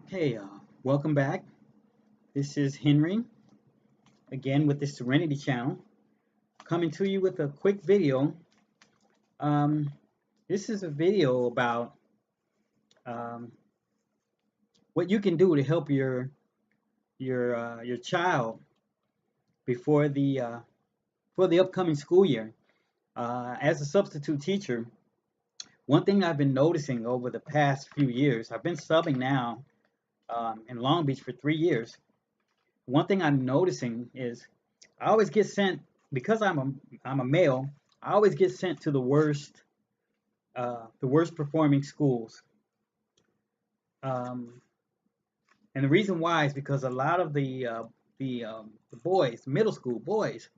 Hey, welcome back. This is Henry again with the Serenity Channel, coming to you with a quick video. Um, this is a video about um, what you can do to help your child before the upcoming school year. As a substitute teacher, one thing I've been noticing over the past few years, I've been subbing now in Long Beach for 3 years. One thing I'm noticing is I always get sent because I'm a male. I always get sent to the worst performing schools. Um, and the reason why is because a lot of the boys, middle school boys,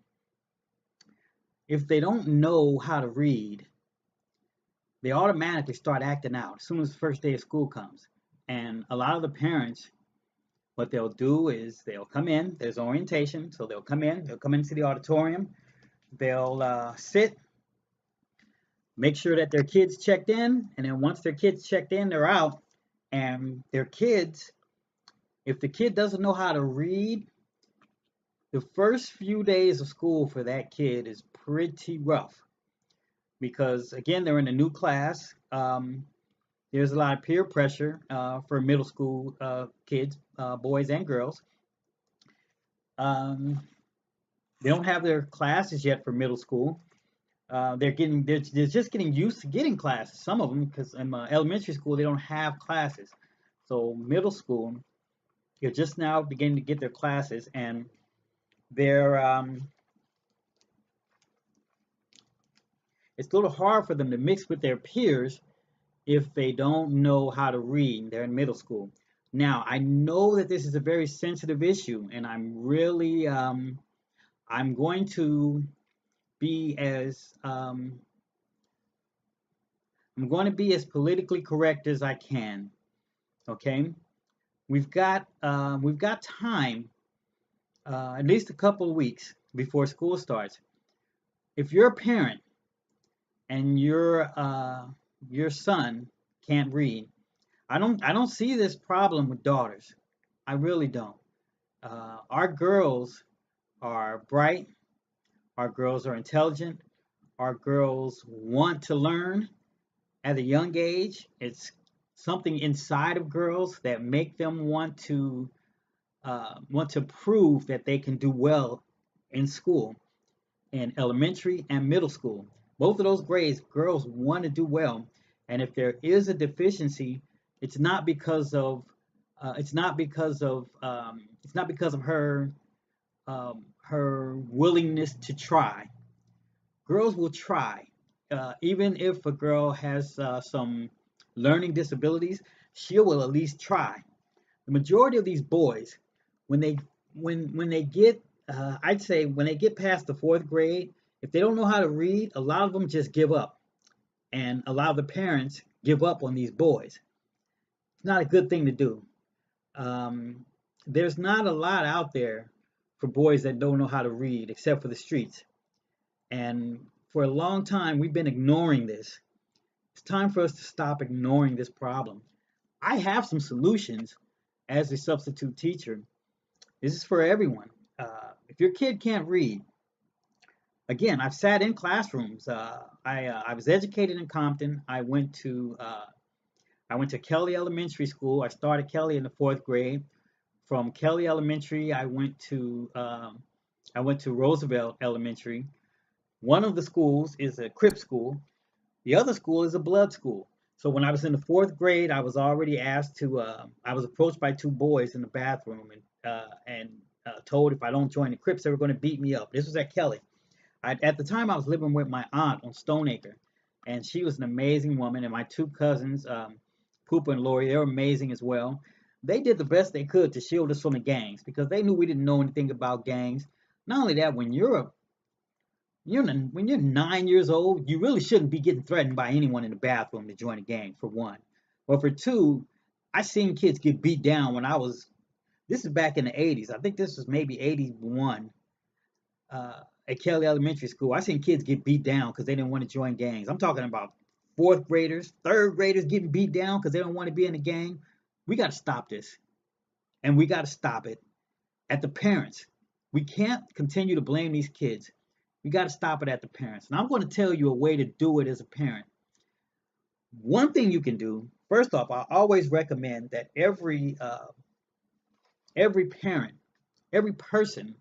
if they don't know how to read, they automatically start acting out as soon as the first day of school comes. And a lot of the parents, what they'll do is they'll come in. There's orientation, so they'll come in. They'll come into the auditorium. They'll sit, make sure that their kids checked in, and then once their kids checked in, they're out. And their kids, if the kid doesn't know how to read, the first few days of school for that kid is pretty rough because again they're in a new class. There's a lot of peer pressure for middle school kids, boys and girls. Um, they don't have their classes yet for middle school. They're just getting used to getting classes. Some of them, because in elementary school they don't have classes. So middle school, they're just now beginning to get their classes, and they're it's a little hard for them to mix with their peers if they don't know how to read. They're in middle school. Now I know that this is a very sensitive issue, and I'm going to be as I'm going to be as politically correct as I can. Okay, we've got time, at least a couple of weeks before school starts. If you're a parent and your son can't read, I don't see this problem with daughters. I really don't. Our girls are bright. Our girls are intelligent. Our girls want to learn at a young age. It's something inside of girls that make them want to prove that they can do well in school, in elementary and middle school. Both of those grades, girls want to do well. And if there is a deficiency, it's not because of her willingness to try. Girls will try, even if a girl has some learning disabilities, she will at least try. The majority of these boys, when they when they get I'd say when they get past the fourth grade, if they don't know how to read, a lot of them just give up, and a lot of the parents give up on these boys. It's not a good thing to do. um, there's not a lot out there for boys that don't know how to read except for the streets, and for a long time we've been ignoring this. It's time for us to stop ignoring this problem. I have some solutions as a substitute teacher. This is for everyone. If your kid can't read, again, I've sat in classrooms. I was educated in Compton. I went to Kelly Elementary School. I started Kelly in the fourth grade. From Kelly Elementary, I went to Roosevelt Elementary. One of the schools is a Crip school. The other school is a blood school. So when I was in the fourth grade, I was already asked to. I was approached by two boys in the bathroom and told if I don't join the Crips, they were going to beat me up. This was at Kelly. At the time, I was living with my aunt on Stoneacre, and she was an amazing woman. And my two cousins, Cooper and Lori, they were amazing as well. They did the best they could to shield us from the gangs because they knew we didn't know anything about gangs. Not only that, when you're 9 years old, you really shouldn't be getting threatened by anyone in the bathroom to join a gang, for one. But for two, I seen kids get beat down when I was. This is back in the 80s. I think this was maybe 81, at Kelly Elementary School. I seen kids get beat down because they didn't want to join gangs. I'm talking about fourth graders, third graders getting beat down because they don't want to be in a gang. We got to stop this, and we got to stop it at the parents. We can't continue to blame these kids. We got to stop it at the parents. And I'm going to tell you a way to do it as a parent. One thing you can do, first off, I always recommend that every parent, every person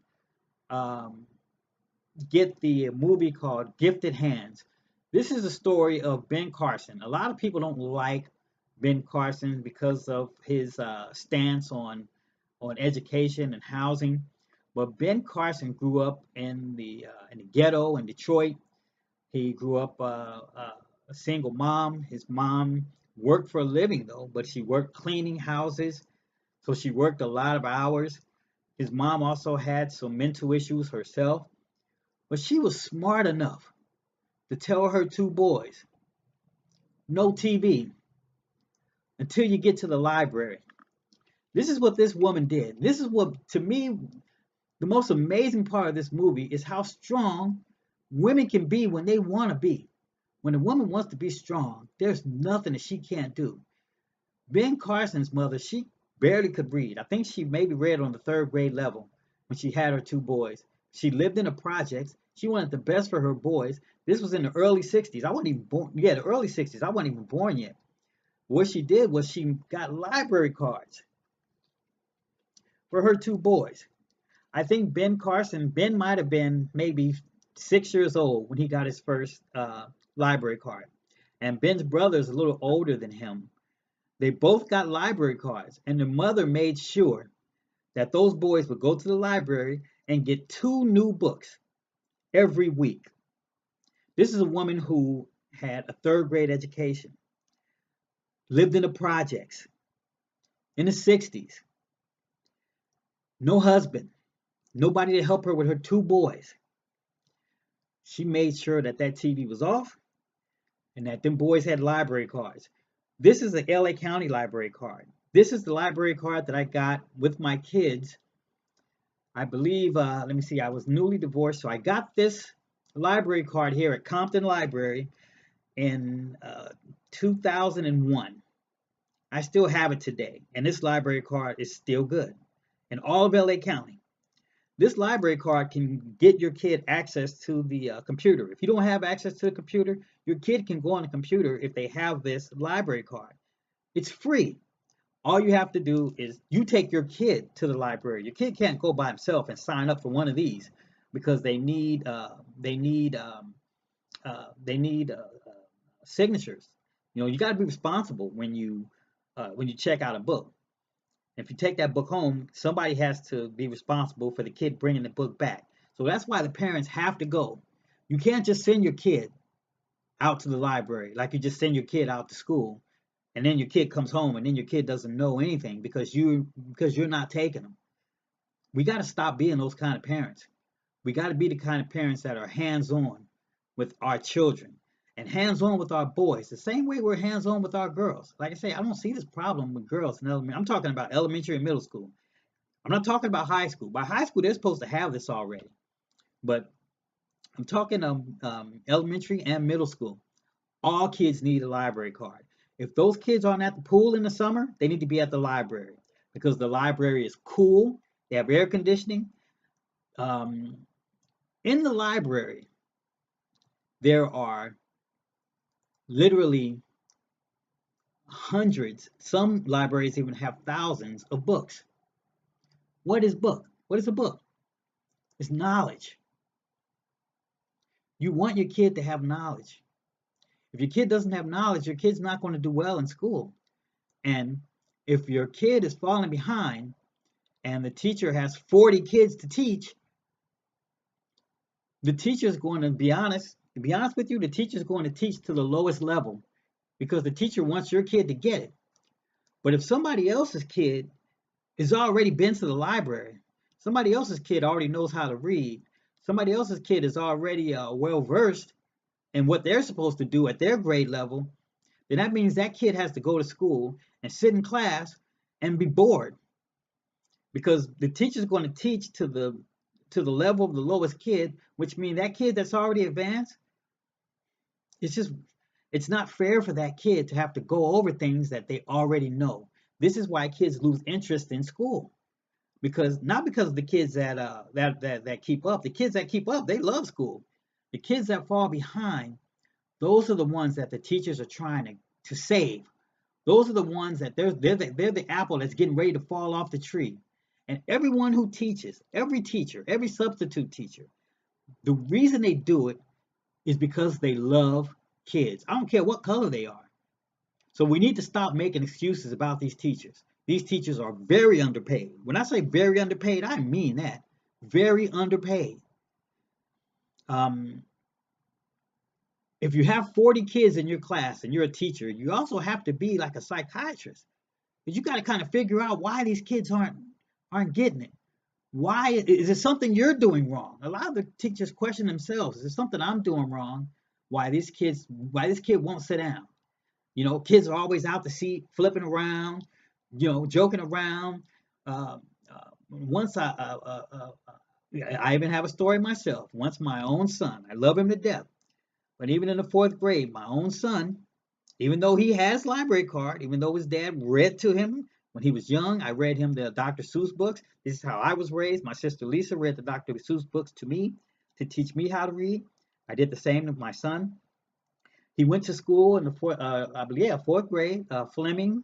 um, get the movie called Gifted Hands. This is a story of Ben Carson. A lot of people don't like Ben Carson because of his stance on education and housing. But Ben Carson grew up in the ghetto in Detroit. He grew up a single mom. His mom worked for a living though, but she worked cleaning houses, so she worked a lot of hours. His mom also had some mental issues herself, but she was smart enough to tell her two boys, no TV until you get to the library. This is what this woman did. This is what, to me, the most amazing part of this movie is how strong women can be when they want to be. When a woman wants to be strong, there's nothing that she can't do. Ben Carson's mother, she barely could read. I think she maybe read on the third grade level when she had her two boys. She lived in the projects. She wanted the best for her boys. This was in the early 60s. I wasn't even born. Yeah, the early 60s. I wasn't even born yet. What she did was she got library cards for her two boys. I think Ben might have been maybe 6 years old when he got his first library card. And Ben's brother is a little older than him. They both got library cards, and the mother made sure that those boys would go to the library and get two new books every week. This is a woman who had a third grade education, lived in the projects in the 60s, no husband, nobody to help her with her two boys. She made sure that that TV was off and that them boys had library cards. This is the LA County library card. This is the library card that I got with my kids. I believe, let me see, I was newly divorced, so I got this library card here at Compton Library in 2001. I still have it today, and this library card is still good in all of LA County. This library card can get your kid access to the computer. If you don't have access to the computer, your kid can go on the computer if they have this library card. It's free. All you have to do is you take your kid to the library. Your kid can't go by himself and sign up for one of these because they need signatures. You know, you got to be responsible when you check out a book. If you take that book home, somebody has to be responsible for the kid bringing the book back. So that's why the parents have to go. You can't just send your kid out to the library like you just send your kid out to school, and then your kid comes home and then your kid doesn't know anything because you're not taking them. We got to stop being those kind of parents. We got to be the kind of parents that are hands-on with our children and hands-on with our boys, the same way we're hands-on with our girls. Like I say, I don't see this problem with girls in elementary. I'm talking about elementary and middle school. I'm not talking about high school. By high school, they're supposed to have this already. But I'm talking elementary and middle school. All kids need a library card. If those kids aren't at the pool in the summer, they need to be at the library because the library is cool. They have air conditioning. Um, in the library, there are literally hundreds, some libraries even have thousands of books. What is book? What is a book? It's knowledge. You want your kid to have knowledge. If your kid doesn't have knowledge, your kid's not going to do well in school. And if your kid is falling behind and the teacher has 40 kids to teach, the teacher's going to be honest with you, the teacher's going to teach to the lowest level because the teacher wants your kid to get it. But if somebody else's kid has already been to the library, somebody else's kid already knows how to read, somebody else's kid is already well versed in what they're supposed to do at their grade level, then that means that kid has to go to school and sit in class and be bored because the teacher's going to teach to the level of the lowest kid, which means that kid that's already advanced, it's just it's not fair for that kid to have to go over things that they already know. This is why kids lose interest in school, because not because of the kids that keep up. The kids that keep up, they love school. The kids that fall behind, those are the ones that the teachers are trying to save. Those are the ones that they're the apple that's getting ready to fall off the tree. And everyone who teaches, every teacher, every substitute teacher, the reason they do it is because they love kids. I don't care what color they are. So we need to stop making excuses about these teachers. These teachers are very underpaid. When I say very underpaid, I mean that. Very underpaid. Um, if you have 40 kids in your class and you're a teacher, you also have to be like a psychiatrist. Because you got to kind of figure out why these kids aren't getting it. Why is it something you're doing wrong? A lot of the teachers question themselves. Is it something I'm doing wrong? Why this kid won't sit down? Kids are always out the seat, flipping around, joking around. Once I even have a story myself. Once my own son, I love him to death, but even in the fourth grade, my own son, even though he has library card, even though his dad read to him when he was young, I read him the Dr. Seuss books. This is how I was raised. My sister Lisa read the Dr. Seuss books to me to teach me how to read. I did the same with my son. He went to school in the I believe, yeah, fourth grade, Fleming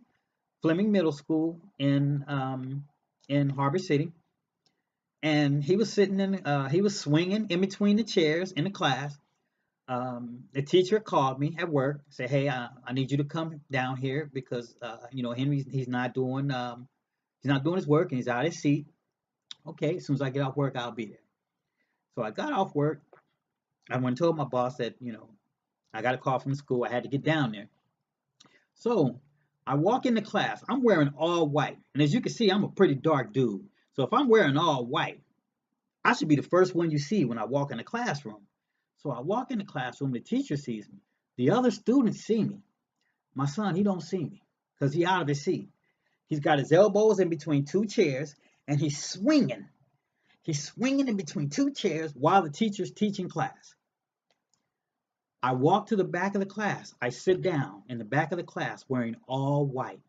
Middle School in Harbor City, and he was he was swinging in between the chairs in the class. The teacher called me at work, said, "Hey, I need you to come down here because Henry he's not doing his work and he's out of his seat." Okay, as soon as I get off work, I'll be there. So I got off work. I went and told my boss that I got a call from the school. I had to get down there. So I walk into class. I'm wearing all white, and as you can see, I'm a pretty dark dude. So if I'm wearing all white, I should be the first one you see when I walk in the classroom. So I walk in the classroom, the teacher sees me. The other students see me. My son, he don't see me because he out of his seat. He's got his elbows in between two chairs and he's swinging. He's swinging in between two chairs while the teacher's teaching class. I walk to the back of the class. I sit down in the back of the class wearing all white.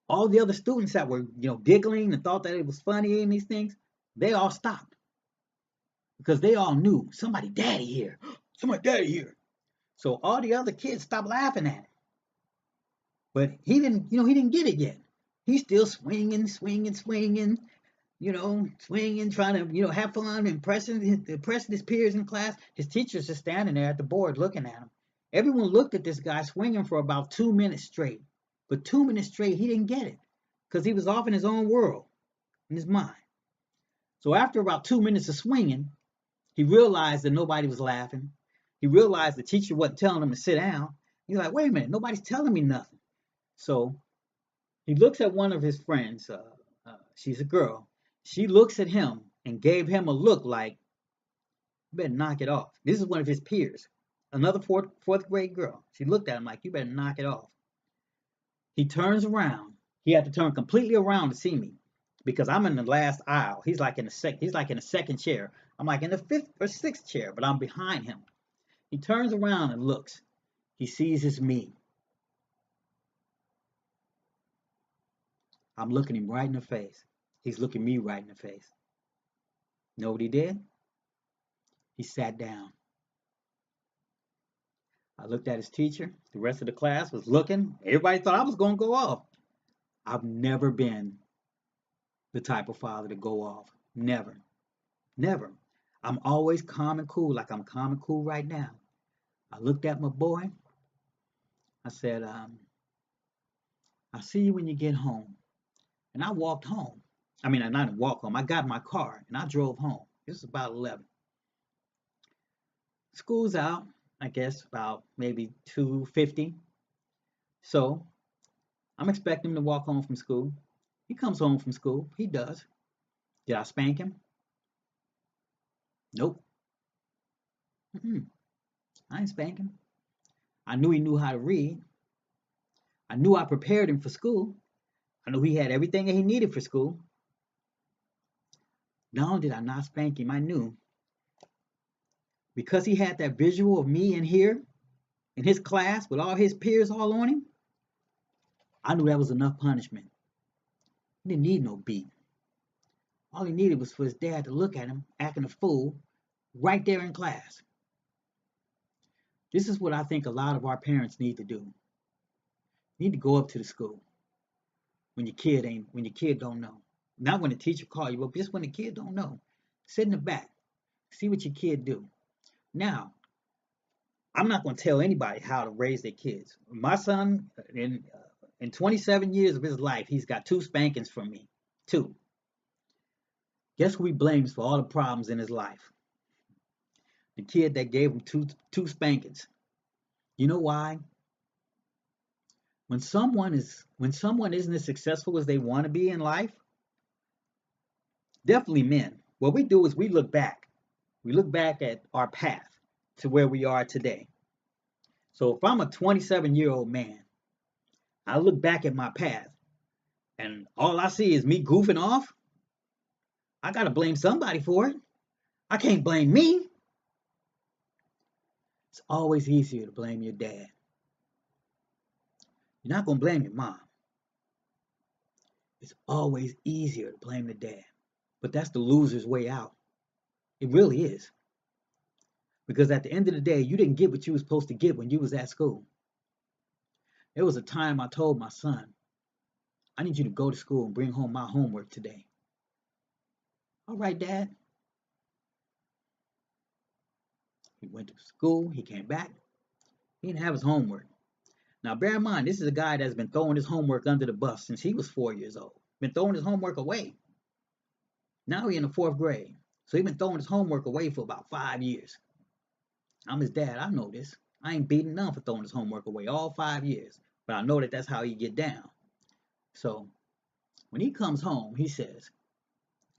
All the other students that were, giggling and thought that it was funny and these things, they all stopped because they all knew somebody daddy here. Somebody daddy here. So all the other kids stopped laughing at him. But he didn't get it yet. He's still swinging, swinging, swinging, swinging, trying to, have fun, impressing his peers in class. His teacher's just standing there at the board looking at him. Everyone looked at this guy swinging for about 2 minutes straight. But 2 minutes straight, he didn't get it because he was off in his own world, in his mind. So after about 2 minutes of swinging, he realized that nobody was laughing. He realized the teacher wasn't telling him to sit down. He's like, wait a minute, nobody's telling me nothing. So he looks at one of his friends. She's a girl. She looks at him and gave him a look like, you better knock it off. This is one of his peers, another fourth grade girl. She looked at him like, you better knock it off. He turns around. He had to turn completely around to see me because I'm in the last aisle. He's like in the second chair. I'm like in the fifth or sixth chair, but I'm behind him. He turns around and looks. He sees it's me. I'm looking him right in the face. He's looking me right in the face. Know what he did? He sat down. I looked at his teacher. The rest of the class was looking. Everybody thought I was going to go off. I've never been the type of father to go off. Never. Never. I'm always calm and cool, like I'm calm and cool right now. I looked at my boy. I said, I'll see you when you get home. And I walked home. I mean, I didn't walk home. I got in my car and I drove home. It was about 11. School's out, I guess, about maybe 2:50. So I'm expecting him to walk home from school. He comes home from school. He does. Did I spank him? Nope. Mm-mm. I didn't spank him. I knew he knew how to read. I knew I prepared him for school. I knew he had everything that he needed for school. Not only did I not spank him, I knew because he had that visual of me in here in his class with all his peers all on him, I knew that was enough punishment. He didn't need no beat. All he needed was for his dad to look at him acting a fool right there in class. This is what I think a lot of our parents need to do. You need to go up to the school when your kid don't know. Not when the teacher call you, but just when the kid don't know. Sit in the back, see what your kid do. Now, I'm not going to tell anybody how to raise their kids. My son, in 27 years of his life, he's got 2 spankings from me. 2. Guess who he blames for all the problems in his life? The kid that gave him two spankings. You know why? When someone isn't as successful as they want to be in life, definitely men. What we do is we look back. We look back at our path to where we are today. So if I'm a 27-year-old man, I look back at my path and all I see is me goofing off. I got to blame somebody for it. I can't blame me. It's always easier to blame your dad. You're not going to blame your mom. It's always easier to blame the dad. But that's the loser's way out. It really is. Because at the end of the day, you didn't get what you were supposed to get when you was at school. There was a time I told my son, I need you to go to school and bring home my homework today. All right, Dad. He went to school. He came back. He didn't have his homework. Now, bear in mind, this is a guy that's been throwing his homework under the bus since he was 4 years old. Been throwing his homework away. Now he's in the 4th grade. So he's been throwing his homework away for about 5 years. I'm his dad. I know this. I ain't beating none for throwing his homework away all 5 years. But I know that that's how he get down. So when he comes home, he says,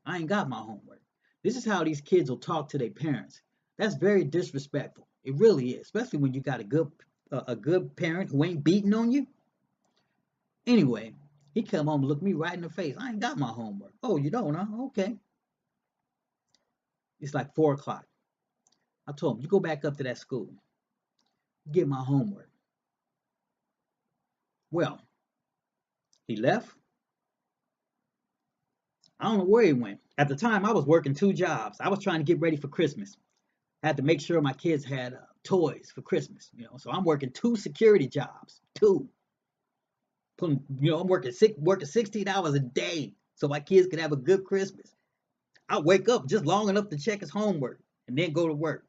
I ain't got my homework. This is how these kids will talk to their parents. That's very disrespectful. It really is, especially when you got a good parent who ain't beating on you. Anyway, he come home and looked me right in the face. I ain't got my homework. Oh, you don't, huh? Okay. It's like 4 o'clock. I told him, you go back up to that school. Get my homework. Well, he left. I don't know where he went. At the time, I was working 2 jobs. I was trying to get ready for Christmas. I had to make sure my kids had toys for Christmas, So I'm working 2 security jobs. 2. I'm working 16 hours a day so my kids could have a good Christmas. I wake up just long enough to check his homework and then go to work.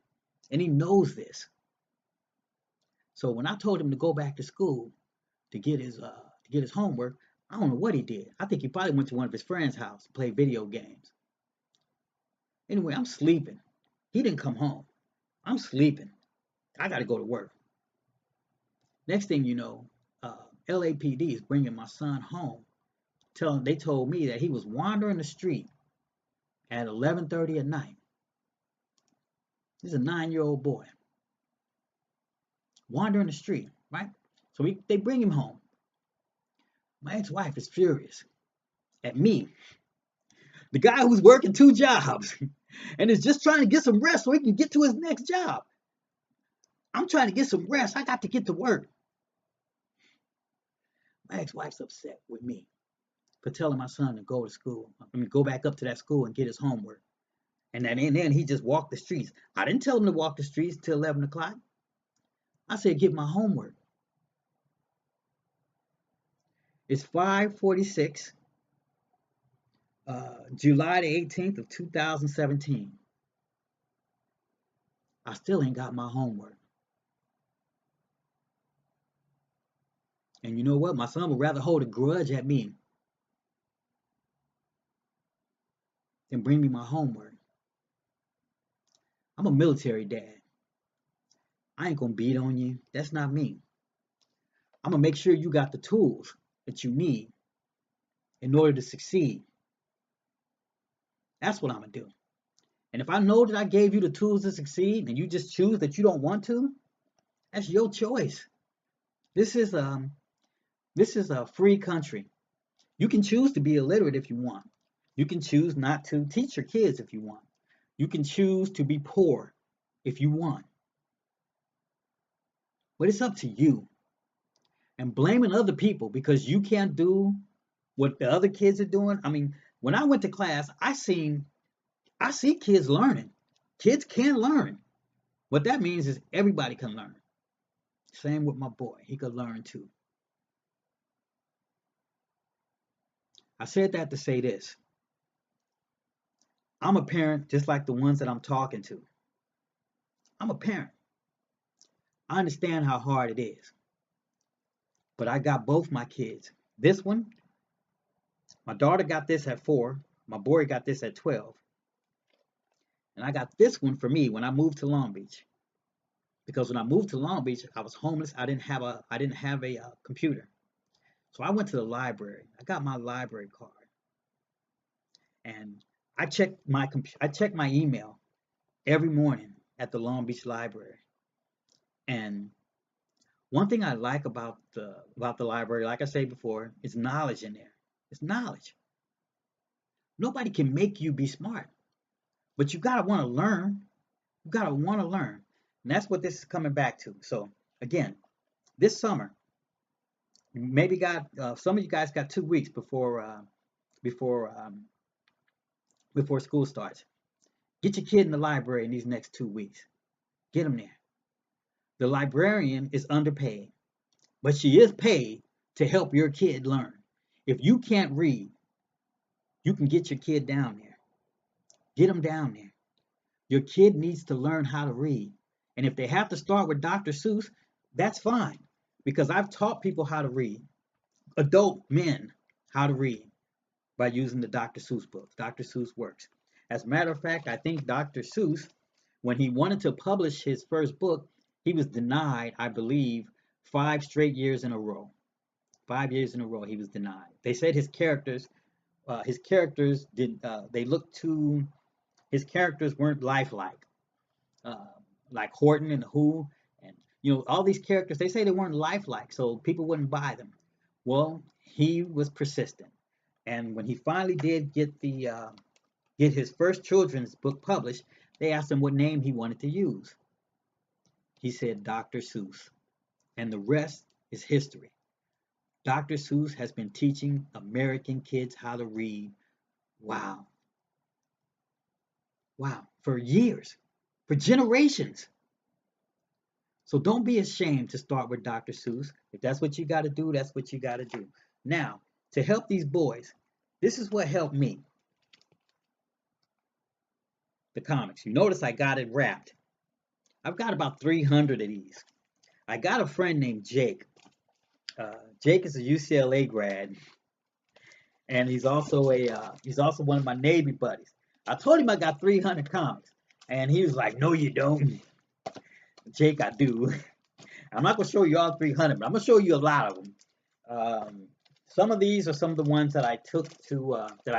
And he knows this. So when I told him to go back to school to get his homework, I don't know what he did. I think he probably went to one of his friends' house to play video games. Anyway, I'm sleeping. He didn't come home. I'm sleeping. I got to go to work. Next thing you know, LAPD is bringing my son home. They told me that he was wandering the street at 11:30 at night. He's a 9-year-old boy. Wandering the street, right? So they bring him home. My ex-wife is furious at me, the guy who's working 2 jobs and is just trying to get some rest so he can get to his next job. I'm trying to get some rest. I got to get to work. My ex-wife's upset with me for telling my son to go to school. Go back up to that school and get his homework. And then he just walked the streets. I didn't tell him to walk the streets till 11 o'clock. I said, get my homework. It's 5:46, July the 18th of 2017. I still ain't got my homework. And you know what? My son would rather hold a grudge at me than bring me my homework. I'm a military dad. I ain't gonna beat on you. That's not me. I'm gonna make sure you got the tools that you need in order to succeed. That's what I'm gonna do. And if I know that I gave you the tools to succeed and you just choose that you don't want to, that's your choice. This is a free country. You can choose to be illiterate if you want. You can choose not to teach your kids if you want. You can choose to be poor if you want. But it's up to you. and blaming other people because you can't do what the other kids are doing. I mean, when I went to class, I see kids learning. Kids can learn. What that means is everybody can learn. Same with my boy. He could learn too. I said that to say this. I'm a parent just like the ones that I'm talking to. I'm a parent. I understand how hard it is, but I got both my kids. This one, my daughter got this at 4, my boy got this at 12, and I got this one for me when I moved to Long Beach. Because when I moved to Long Beach, I was homeless. I didn't have a computer, so I went to the library. I got my library card, and I checked my email every morning at the Long Beach Library. And one thing I like about the library, like I said before, is knowledge in there. It's knowledge. Nobody can make you be smart, but you gotta want to learn. You gotta want to learn, and that's what this is coming back to. So again, this summer, maybe got some of you guys got 2 weeks before before school starts. Get your kid in the library in these next 2 weeks. Get them there. The librarian is underpaid, but she is paid to help your kid learn. If you can't read, you can get your kid down there. Get them down there. Your kid needs to learn how to read. And if they have to start with Dr. Seuss, that's fine. Because I've taught people how to read, adult men how to read by using the Dr. Seuss books. Dr. Seuss works. As a matter of fact, I think Dr. Seuss, when he wanted to publish his first book, he was denied, I believe, 5 straight years in a row. 5 years in a row, he was denied. They said his characters did, they looked too, his characters weren't lifelike, uh, like Horton and Who, and all these characters. They say they weren't lifelike, so people wouldn't buy them. Well, he was persistent, and when he finally did get his first children's book published, they asked him what name he wanted to use. He said Dr. Seuss, and the rest is history. Dr. Seuss has been teaching American kids how to read. Wow, wow, for years, for generations. So don't be ashamed to start with Dr. Seuss. If that's what you got to do, that's what you got to do. Now, to help these boys, this is what helped me, the comics. You notice I got it wrapped. I've got about 300 of these. I got a friend named Jake. Jake is a UCLA grad, and he's also one of my Navy buddies. I told him I got 300 comics, and he was like, "No, you don't, Jake. I do. I'm not gonna show you all 300, but I'm gonna show you a lot of them. Some of these are some of the ones that I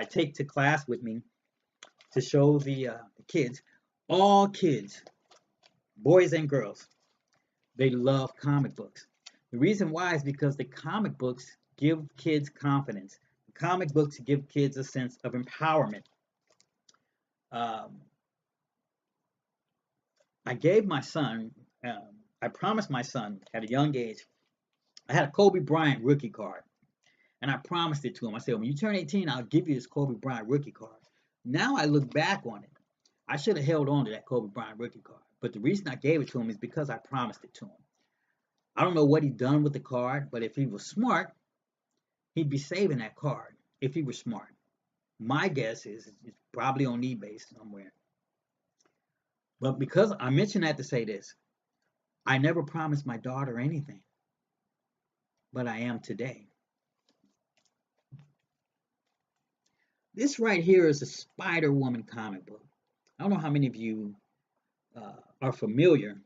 take to class with me to show the kids. All kids, boys and girls, they love comic books. The reason why is because the comic books give kids confidence. The comic books give kids a sense of empowerment. Um, I gave my son, I promised my son at a young age, I had a Kobe Bryant rookie card, and I promised it to him. I said, when you turn 18, I'll give you this Kobe Bryant rookie card. Now I look back on it. I should have held on to that Kobe Bryant rookie card. But the reason I gave it to him is because I promised it to him. I don't know what he done with the card, but if he was smart, he'd be saving that card if he was smart. My guess is it's probably on eBay somewhere. But because I mentioned that to say this, I never promised my daughter anything, but I am today. This right here is a Spider Woman comic book. I don't know how many of you are familiar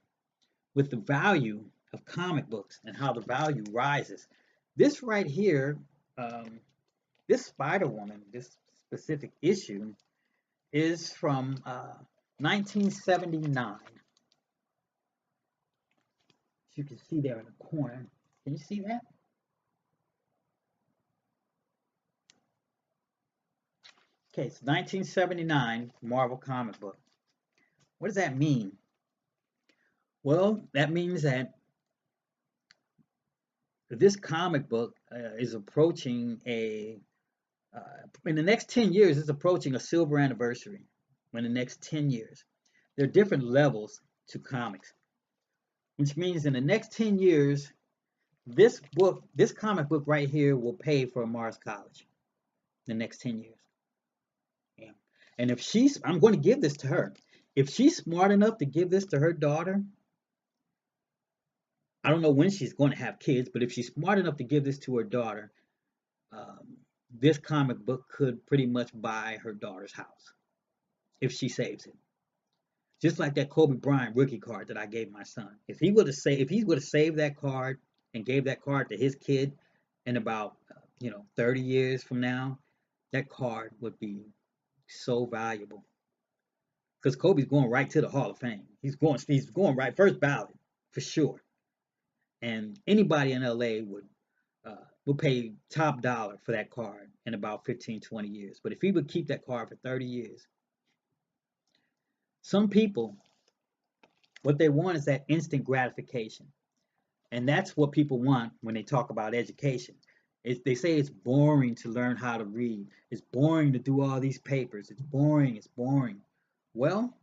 with the value of comic books and how the value rises. This right here, um, this Spider Woman, this specific issue, is from 1979. You can see there in the corner. Can you see that? Okay, it's 1979 Marvel comic book. What does that mean? Well, that means that this comic book is approaching in the next 10 years, it's approaching a silver anniversary. In the next 10 years, there are different levels to comics, which means in the next 10 years, this comic book right here will pay for Mars College in the next 10 years. Yeah. And I'm going to give this to her. If she's smart enough to give this to her daughter, I don't know when she's going to have kids, but if she's smart enough to give this to her daughter, um, this comic book could pretty much buy her daughter's house if she saves it. Just like that Kobe Bryant rookie card that I gave my son. If he would have saved that card and gave that card to his kid in about 30 years from now, that card would be so valuable. Because Kobe's going right to the Hall of Fame. He's going right first ballot for sure. And anybody in LA would pay top dollar for that card in about 15, 20 years. But if he would keep that card for 30 years, some people, what they want is that instant gratification. And that's what people want when they talk about education. They say it's boring to learn how to read. It's boring to do all these papers. It's boring. It's boring. Well,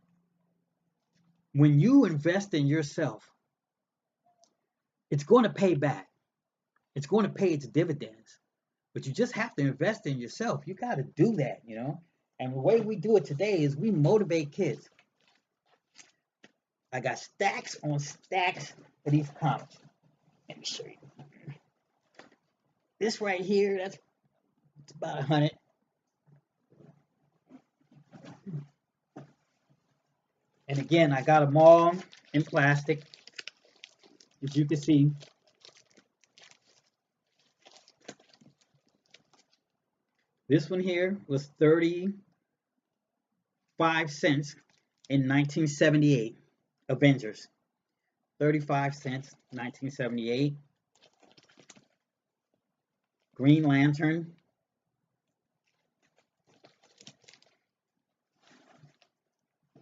when you invest in yourself, it's going to pay back. It's going to pay its dividends. But you just have to invest in yourself. You got to do that, And the way we do it today is we motivate kids. I got stacks on stacks of these comics. Let me show you. This right here, it's about 100. And again, I got them all in plastic, as you can see. This one here was 35 cents in 1978. Avengers. 35 cents, 1978. Green Lantern.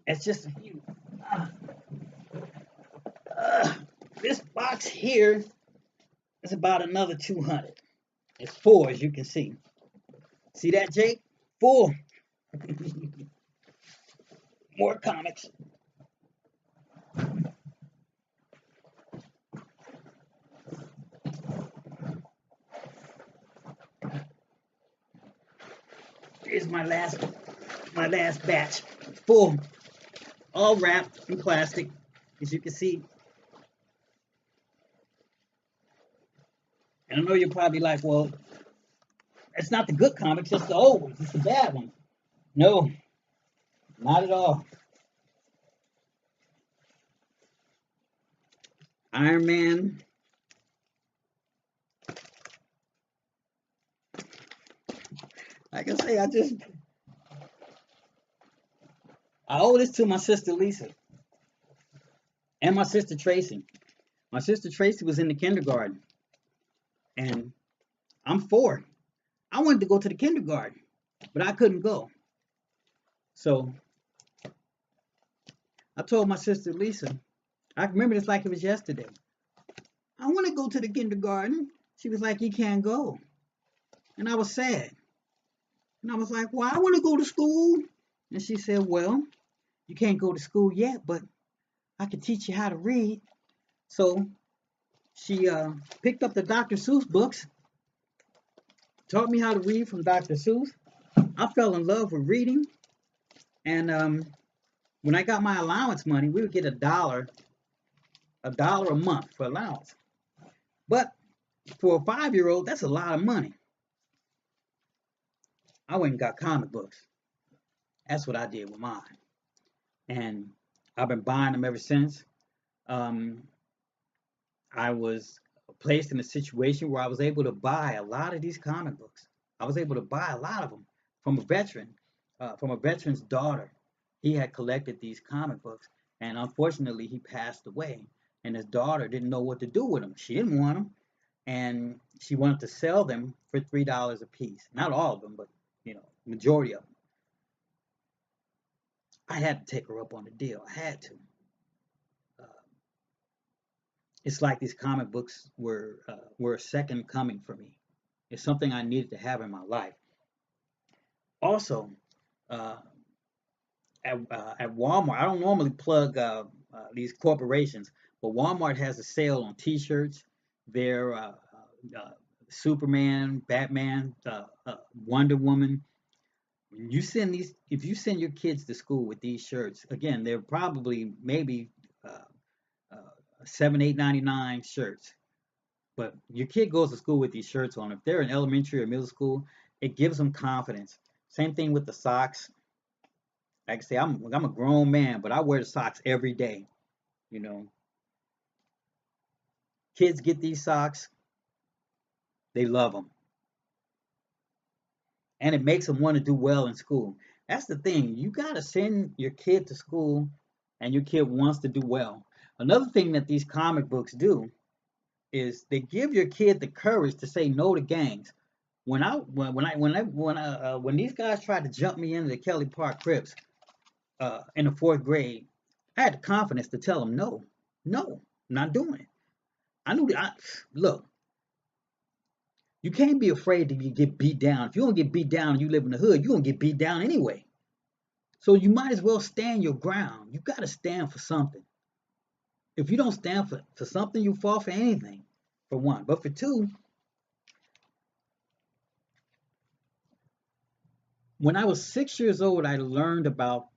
It's just a few. This box here is about another 200. It's 4, as you can see. See that, Jake? 4. More comics. Here's my last batch. 4. All wrapped in plastic, as you can see. And I know you're probably like, well, it's not the good comics, it's the old ones, it's the bad ones. No, not at all. Iron Man. Like I say, I owe this to my sister Lisa and my sister Tracy. My sister Tracy was in the kindergarten, and I'm 4. I wanted to go to the kindergarten, but I couldn't go. So I told my sister Lisa, I remember this like it was yesterday. I want to go to the kindergarten. She was like, you can't go. And I was sad. And I was like, well, I want to go to school. And she said, well, you can't go to school yet, but I can teach you how to read. So she picked up the Dr. Seuss books, taught me how to read from Dr. Seuss. I fell in love with reading. And when I got my allowance money, we would get $1 a month for allowance. But for a 5-year-old, that's a lot of money. I went and got comic books. That's what I did with mine. And I've been buying them ever since. I was placed in a situation where I was able to buy a lot of these comic books. I was able to buy a lot of them from a veteran's daughter. He had collected these comic books, and unfortunately, he passed away. And his daughter didn't know what to do with them. She didn't want them, and she wanted to sell them for $3 a piece. Not all of them, but majority of them. I had to take her up on the deal. I had to. it's like these comic books were a second coming for me. It's something I needed to have in my life. Also, uh, at Walmart, I don't normally plug these corporations, but Walmart has a sale on T-shirts. Their Superman, Batman, Wonder Woman. You send these if you send your kids to school with these shirts. Again, they're probably maybe uh, uh, 7, 8, 99 shirts. But your kid goes to school with these shirts on. If they're in elementary or middle school, it gives them confidence. Same thing with the socks. Like I say, I'm a grown man, but I wear the socks every day. You know, kids get these socks, they love them, and it makes them want to do well in school. That's the thing. You gotta send your kid to school, and your kid wants to do well. Another thing that these comic books do is they give your kid the courage to say no to gangs. When these guys tried to jump me into the Kelly Park Crips in the fourth grade, I had the confidence to tell them no, no, I'm not doing it. I knew that. Look, you can't be afraid to get beat down. If you don't get beat down and you live in the hood, you're gonna get beat down anyway. So you might as well stand your ground. You gotta stand for something. If you don't stand for something, you fall for anything, for one. But for two, when I was 6 years old, I learned about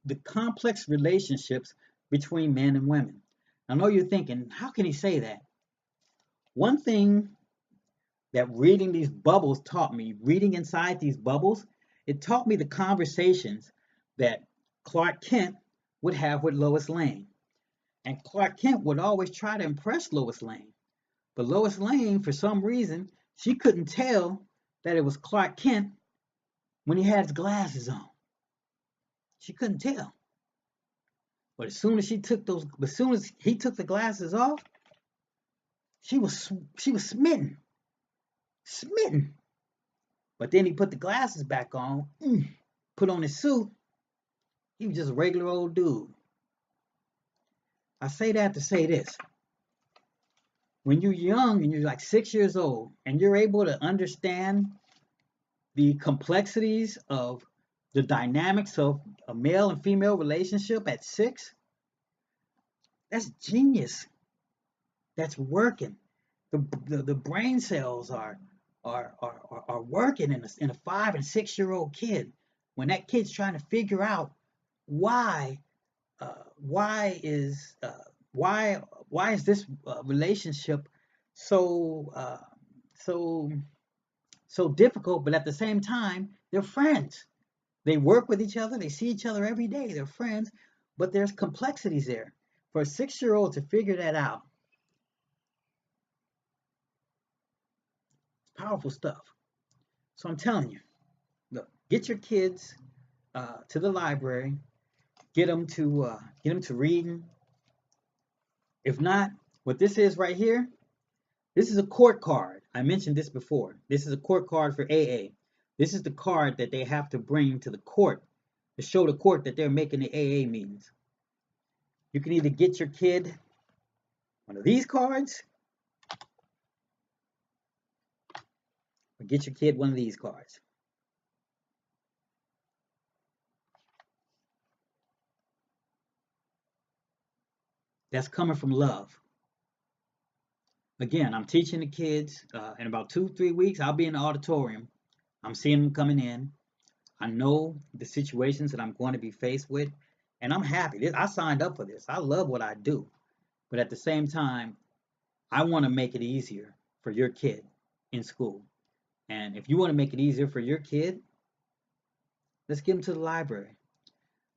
the complex relationships between men and women. I know you're thinking, how can he say that? One thing that reading these bubbles taught me, reading inside these bubbles, it taught me the conversations that Clark Kent would have with Lois Lane. And Clark Kent would always try to impress Lois Lane. But Lois Lane, for some reason, she couldn't tell that it was Clark Kent when he had his glasses on. She couldn't tell. But as soon as he took the glasses off, she was smitten, smitten. But then he put the glasses back on, put on his suit. He was just a regular old dude. I say that to say this: when you're young and you're like 6 years old, and you're able to understand the complexities of the dynamics of a male and female relationship at 6, that's genius. That's working. The brain cells are working in a 5 and 6 year old kid when that kid's trying to figure out why why is why is this relationship so so so difficult, but at the same time they're friends. They work with each other, they see each other every day, they're friends, but there's complexities there. For a 6 year old to figure that out, it's powerful stuff. So I'm telling you, look, get your kids to the library, get them to reading. If not, what this is right here, this is a court card. I mentioned this before. This is a court card for AA. This is the card that they have to bring to the court to show the court that they're making the AA meetings. You can either get your kid one of these cards or get your kid one of these cards. That's coming from love. Again, I'm teaching the kids in about 2, 3 weeks. I'll be in the auditorium. I'm seeing them coming in. I know the situations that I'm going to be faced with, and I'm happy. I signed up for this. I love what I do. But at the same time, I want to make it easier for your kid in school. And if you want to make it easier for your kid, let's get them to the library.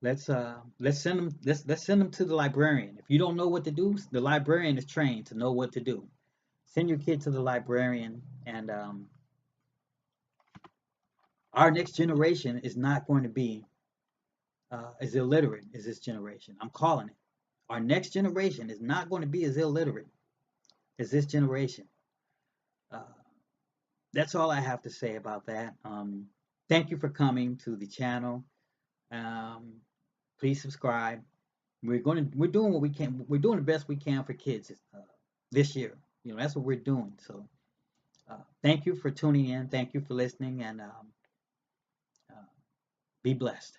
Let's send them to the librarian. If you don't know what to do, the librarian is trained to know what to do. Send your kid to the librarian, and our next generation is not going to be as illiterate as this generation. I'm calling it. Our next generation is not going to be as illiterate as this generation. Uh, that's all I have to say about that. Thank you for coming to the channel. Um, please subscribe. We're doing what we can. We're doing the best we can for kids this year. That's what we're doing. So thank you for tuning in. Thank you for listening, and be blessed.